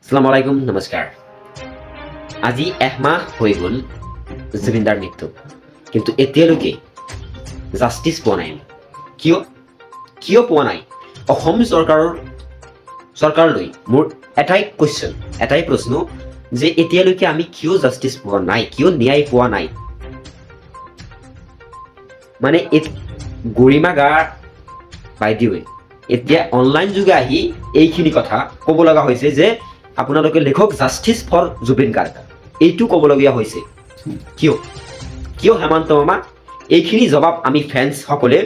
আসসালামু আলাইকুম, নমস্কাৰ। আজি একমাহ হৈ গ'ল জুবিনদাৰ মৃত্যু, কিন্তু এতিয়ালৈকে জাষ্টিছ পোৱা নাই। কিয় পোৱা নাই? অসম চৰকাৰলৈ মোৰ এটাই প্ৰশ্ন যে এতিয়ালৈকে আমি কিয় জাষ্টিছ পোৱা নাই, কিয় ন্যায় পোৱা নাই? মানে গৰিমা গাৰ বাইদেৱে এতিয়া অনলাইন যোগে আহি এইখিনি কথা ক'ব লগা হৈছে যে আপোনালোকে লিখক জাষ্টিছ ফৰ জুবিন গাৰ্গ, এইটো ক'বলগীয়া হৈছে। কিয় হেমন্ত মামা? এইখিনি জবাব আমি ফেন্সসকলে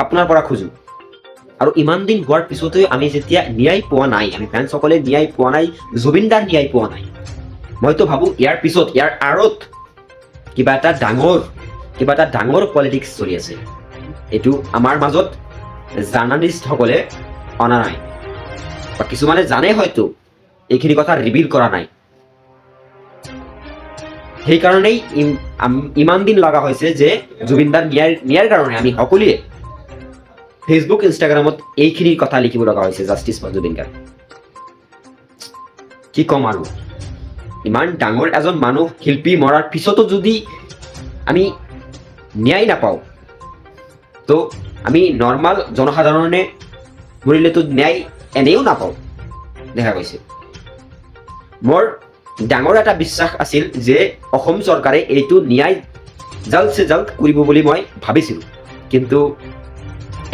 আপোনাৰ পৰা খোজো। আৰু ইমান দিন হোৱাৰ পিছতো আমি যেতিয়া ন্যায় পোৱা নাই, আমি ফেন্সসকলে ন্যায় পোৱা নাই, জুবিনদাৰ ন্যায় পোৱা নাই, মইতো ভাবো ইয়াৰ পিছত, ইয়াৰ আঁৰত কিবা এটা ডাঙৰ পলিটিক্স চলি আছে। এইটো আমাৰ মাজত জাৰ্ণালিষ্টসকলে অনা নাই, বা কিছুমানে জানে হয়তো, এইখিনি কথা ৰিভিল কৰা নাই। সেইকাৰণেই ইমান দিন লগা হৈছে যে জুবিনদাৰ ন্যায়ৰ কাৰণে আমি সকলোৱে ফেচবুক, ইনষ্টাগ্ৰামত এইখিনি কথা লিখিব লগা হৈছে, জাষ্টিছ ফৰ জুবিন গাৰ্গ। কি ক'ম আৰু, ইমান ডাঙৰ এজন মানুহ, শিল্পী মৰাৰ পিছতো যদি আমি ন্যায় নাপাওঁ, তো আমি নৰ্মাল জনসাধাৰণে মৰিলেতো ন্যায় এনেও নাপাওঁ দেখা গৈছে। মোৰ ডাঙৰ এটা বিশ্বাস আছিল যে অসম চৰকাৰে এইটো ন্যায় জল্দ চে জল্দ কৰিব বুলি মই ভাবিছিলোঁ, কিন্তু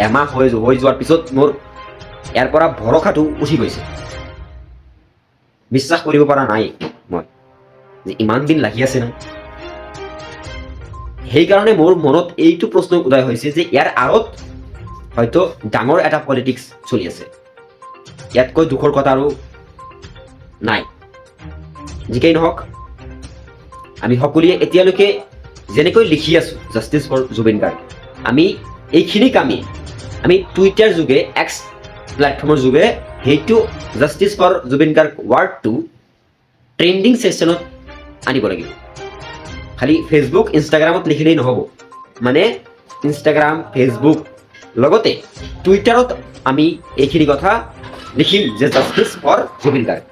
এমাহ হৈ যোৱাৰ পিছত মোৰ ইয়াৰ পৰা ভৰসাটো উঠি গৈছে। বিশ্বাস কৰিব পৰা নাই মই যে ইমান দিন লাগি আছে না। সেইকাৰণে মোৰ মনত এইটো প্ৰশ্ন উদয় হৈছে যে ইয়াৰ আঁৰত হয়তো ডাঙৰ এটা পলিটিক্স চলি আছে। ইয়াতকৈ দুখৰ কথা আৰু নাই। যিকেই নহওক, আমি সকলোৱে এতিয়ালৈকে যেনেকৈ লিখি আছো জাষ্টিছ ফৰ জুবিন গাৰ্গ, আমি এইখিনি কামেই আমি টুইটাৰ যোগে, এক্স প্লেটফৰ্মৰ যোগে সেইটো জাষ্টিছ ফৰ জুবিন গাৰ্গ ৱাৰ্ডটো ট্ৰেণ্ডিং ছেকশ্যনত আনিব লাগিব। খালি ফেচবুক, ইনষ্টাগ্ৰামত লিখিলেই নহ'ব, মানে ইনষ্টাগ্ৰাম, ফেচবুক লগতে টুইটাৰত আমি এইখিনি কথা লিখিম যে জাষ্টিছ ফৰ জুবিন গাৰ্গ।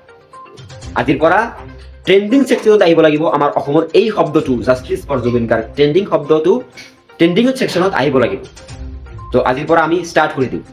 আজিৰ পৰা ট্ৰেণ্ডিং ছেকশ্যনত আহিব লাগিব আমাৰ অসমৰ এই শব্দটো, justice for Zubeen Garg. Trending ছেকশ্যনত আহিব লাগিব। তো আজিৰ পৰা আমি ষ্টাৰ্ট কৰি দিওঁ।